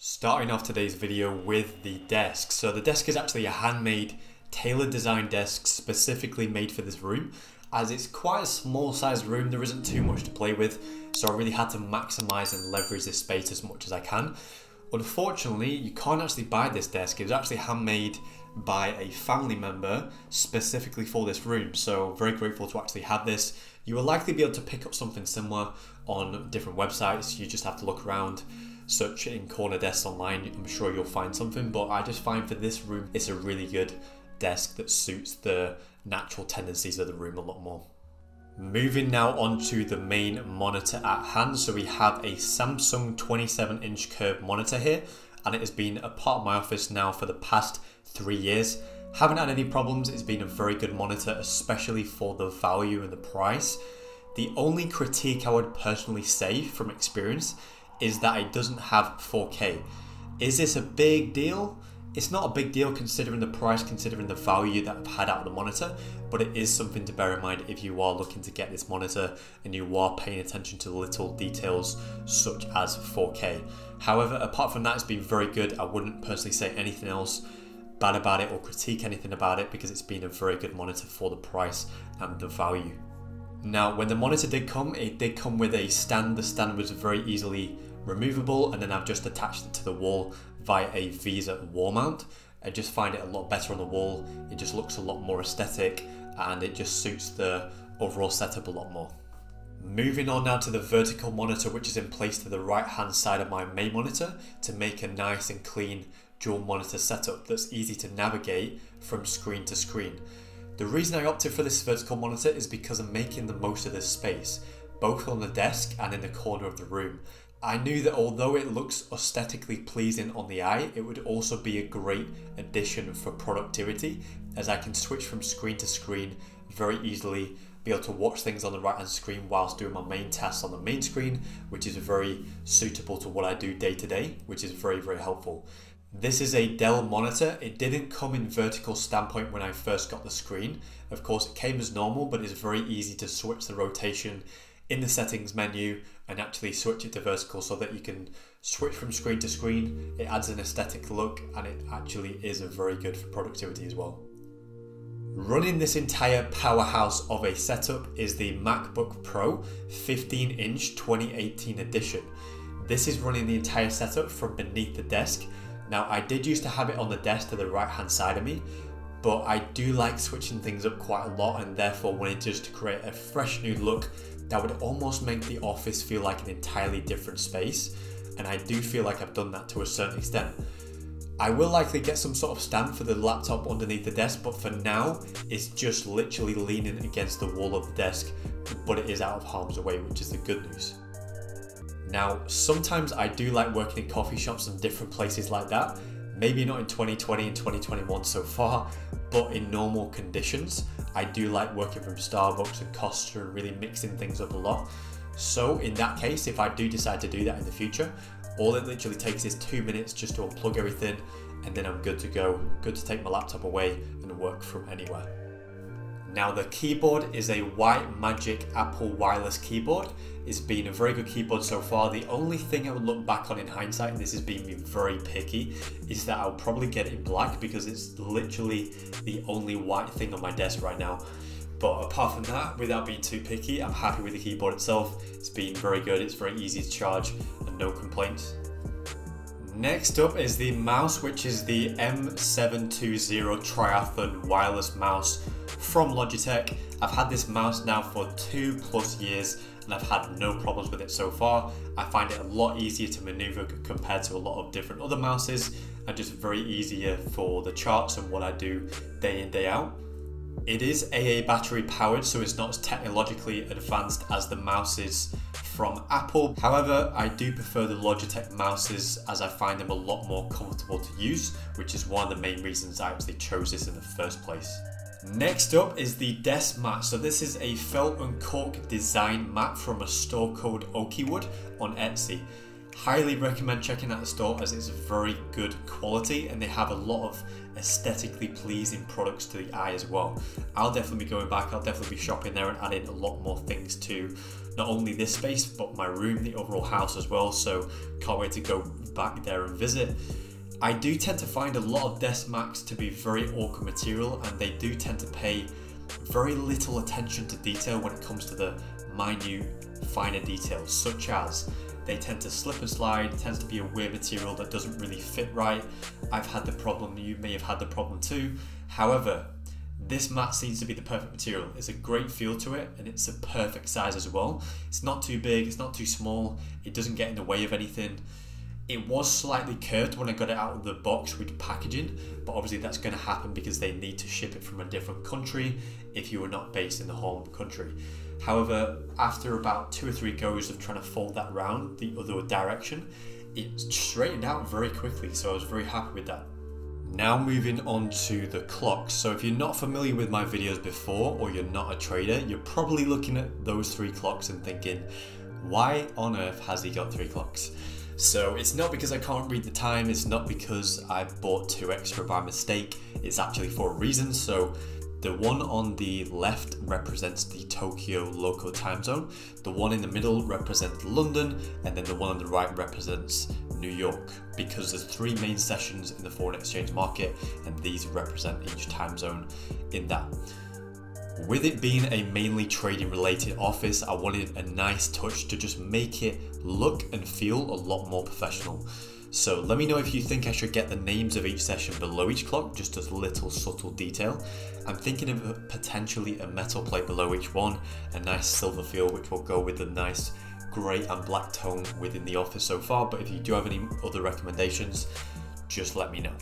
Starting off today's video with the desk. So the desk is actually a handmade, tailored design desk specifically made for this room. As it's quite a small sized room, there isn't too much to play with, so I really had to maximize and leverage this space as much as I can. Unfortunately, you can't actually buy this desk. It was actually handmade by a family member specifically for this room, so very grateful to actually have this. You will likely be able to pick up something similar on different websites. You just have to look around, search in corner desks online. I'm sure you'll find something, but I just find for this room it's a really good desk that suits the natural tendencies of the room a lot more. Moving now on to the main monitor at hand. So we have a Samsung 27-inch curved monitor here, and it has been a part of my office now for the past 3 years. Haven't had any problems. It's been a very good monitor, especially for the value and the price. The only critique I would personally say from experience is that it doesn't have 4K. Is this a big deal? It's not a big deal considering the price, considering the value that I've had out of the monitor, but it is something to bear in mind if you are looking to get this monitor and you are paying attention to the little details such as 4K. However, apart from that, it's been very good. I wouldn't personally say anything else bad about it or critique anything about it because it's been a very good monitor for the price and the value. Now, when the monitor did come, it did come with a stand. The stand was very easily removable, and then I've just attached it to the wall via a Visa wall mount. I just find it a lot better on the wall. It just looks a lot more aesthetic and it just suits the overall setup a lot more. Moving on now to the vertical monitor, which is in place to the right hand side of my main monitor to make a nice and clean dual monitor setup that's easy to navigate from screen to screen. The reason I opted for this vertical monitor is because I'm making the most of this space, both on the desk and in the corner of the room. I knew that although it looks aesthetically pleasing on the eye, it would also be a great addition for productivity, as I can switch from screen to screen very easily, be able to watch things on the right hand screen whilst doing my main tasks on the main screen, which is very suitable to what I do day to day, which is very, very helpful. This is a Dell monitor. It didn't come in vertical standpoint when I first got the screen. Of course, it came as normal, but it's very easy to switch the rotation in the settings menu and actually switch it to vertical so that you can switch from screen to screen. It adds an aesthetic look and it actually is very good for productivity as well. Running this entire powerhouse of a setup is the MacBook Pro 15-inch 2018 edition. This is running the entire setup from beneath the desk. Now, I did used to have it on the desk to the right hand side of me, but I do like switching things up quite a lot and therefore wanted just to create a fresh new look that would almost make the office feel like an entirely different space, and I do feel like I've done that to a certain extent. I will likely get some sort of stand for the laptop underneath the desk, but for now it's just literally leaning against the wall of the desk, but it is out of harm's way, which is the good news. Now, sometimes I do like working in coffee shops and different places like that. Maybe not in 2020 and 2021 so far, but in normal conditions, I do like working from Starbucks and Costa and really mixing things up a lot. So in that case, if I do decide to do that in the future, all it literally takes is 2 minutes just to unplug everything and then I'm good to go, good to take my laptop away and work from anywhere. Now, the keyboard is a White Magic Apple wireless keyboard. It's been a very good keyboard so far. The only thing I would look back on in hindsight, and this has been me very picky, is that I'll probably get it in black because it's literally the only white thing on my desk right now. But apart from that, without being too picky, I'm happy with the keyboard itself. It's been very good, it's very easy to charge and no complaints. Next up is the mouse, which is the M720 Triathlon wireless mouse from Logitech. I've had this mouse now for 2+ years and I've had no problems with it so far. I find it a lot easier to maneuver compared to a lot of different other mouses and just very easier for the charts and what I do day in, day out. It is AA battery powered, so it's not as technologically advanced as the mouses from Apple. However, I do prefer the Logitech mouses as I find them a lot more comfortable to use, which is one of the main reasons I actually chose this in the first place. Next up is the desk mat. So this is a felt and cork design mat from a store called Oakeywood on Etsy. Highly recommend checking out the store as it's very good quality and they have a lot of aesthetically pleasing products to the eye as well. I'll definitely be going back, I'll definitely be shopping there and adding a lot more things to not only this space, but my room, the overall house as well. So can't wait to go back there and visit. I do tend to find a lot of desk mats to be very awkward material, and they do tend to pay very little attention to detail when it comes to the minute, finer details, such as they tend to slip and slide. It tends to be a weird material that doesn't really fit right. I've had the problem, you may have had the problem too. However, this mat seems to be the perfect material. It's a great feel to it, and it's a perfect size as well. It's not too big, it's not too small, it doesn't get in the way of anything. It was slightly curved when I got it out of the box with packaging, but obviously that's going to happen because they need to ship it from a different country if you are not based in the home country. However, after about 2 or 3 goes of trying to fold that round the other direction, it straightened out very quickly, so I was very happy with that. Now moving on to the clocks. So if you're not familiar with my videos before, or you're not a trader, you're probably looking at those 3 clocks and thinking, why on earth has he got 3 clocks? So it's not because I can't read the time, it's not because I bought 2 extra by mistake, it's actually for a reason. So the one on the left represents the Tokyo local time zone, the one in the middle represents London, and then the one on the right represents New York, because there's 3 main sessions in the foreign exchange market, and these represent each time zone in that. With it being a mainly trading related office, I wanted a nice touch to just make it look and feel a lot more professional. So let me know if you think I should get the names of each session below each clock, just as a little subtle detail. I'm thinking of potentially a metal plate below each one, a nice silver feel which will go with the nice grey and black tone within the office so far, but if you do have any other recommendations, just let me know.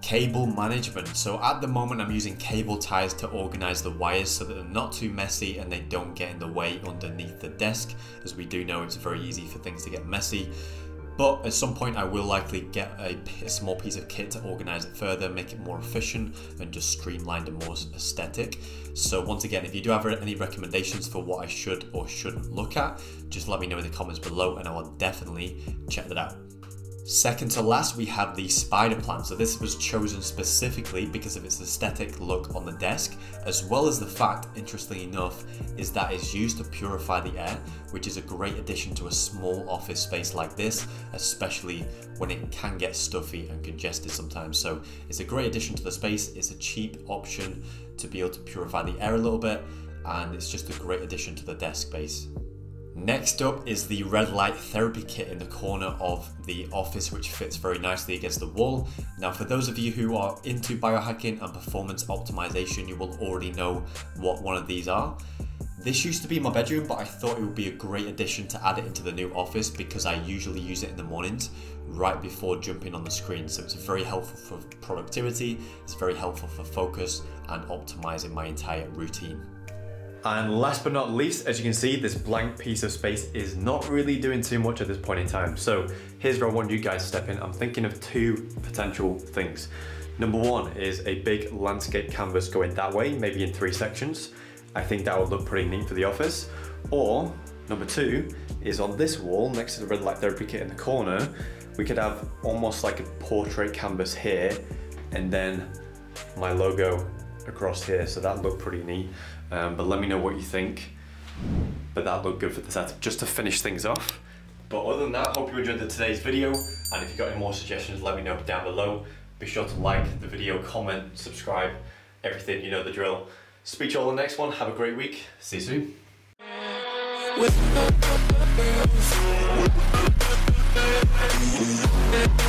Cable management. So at the moment I'm using cable ties to organize the wires so that they're not too messy and they don't get in the way underneath the desk. As we do know, it's very easy for things to get messy. But at some point I will likely get a small piece of kit to organize it further, make it more efficient and just streamlined and more aesthetic. So once again, if you do have any recommendations for what I should or shouldn't look at, just let me know in the comments below and I will definitely check that out. Second to last, we have the spider plant. So this was chosen specifically because of its aesthetic look on the desk, as well as the fact, interestingly enough, is that it's used to purify the air, which is a great addition to a small office space like this, especially when it can get stuffy and congested sometimes. So it's a great addition to the space. It's a cheap option to be able to purify the air a little bit, and it's just a great addition to the desk space. Next up is the red light therapy kit in the corner of the office, which fits very nicely against the wall. Now for those of you who are into biohacking and performance optimization, you will already know what one of these are. This used to be in my bedroom, but I thought it would be a great addition to add it into the new office because I usually use it in the mornings right before jumping on the screen. So it's very helpful for productivity, it's very helpful for focus and optimizing my entire routine. And last but not least, as you can see, this blank piece of space is not really doing too much at this point in time. So here's where I want you guys to step in. I'm thinking of 2 potential things. Number 1 is a big landscape canvas going that way, maybe in 3 sections. I think that would look pretty neat for the office. Or number 2 is on this wall next to the red light therapy kit in the corner, we could have almost like a portrait canvas here and then my logo across here. So that looked pretty neat. But let me know what you think. But that looked good for the setup, just to finish things off. But other than that, hope you enjoyed today's video. And if you've got any more suggestions, let me know down below. Be sure to like the video, comment, subscribe, everything, you know the drill. Speak to you all in the next one. Have a great week. See you soon.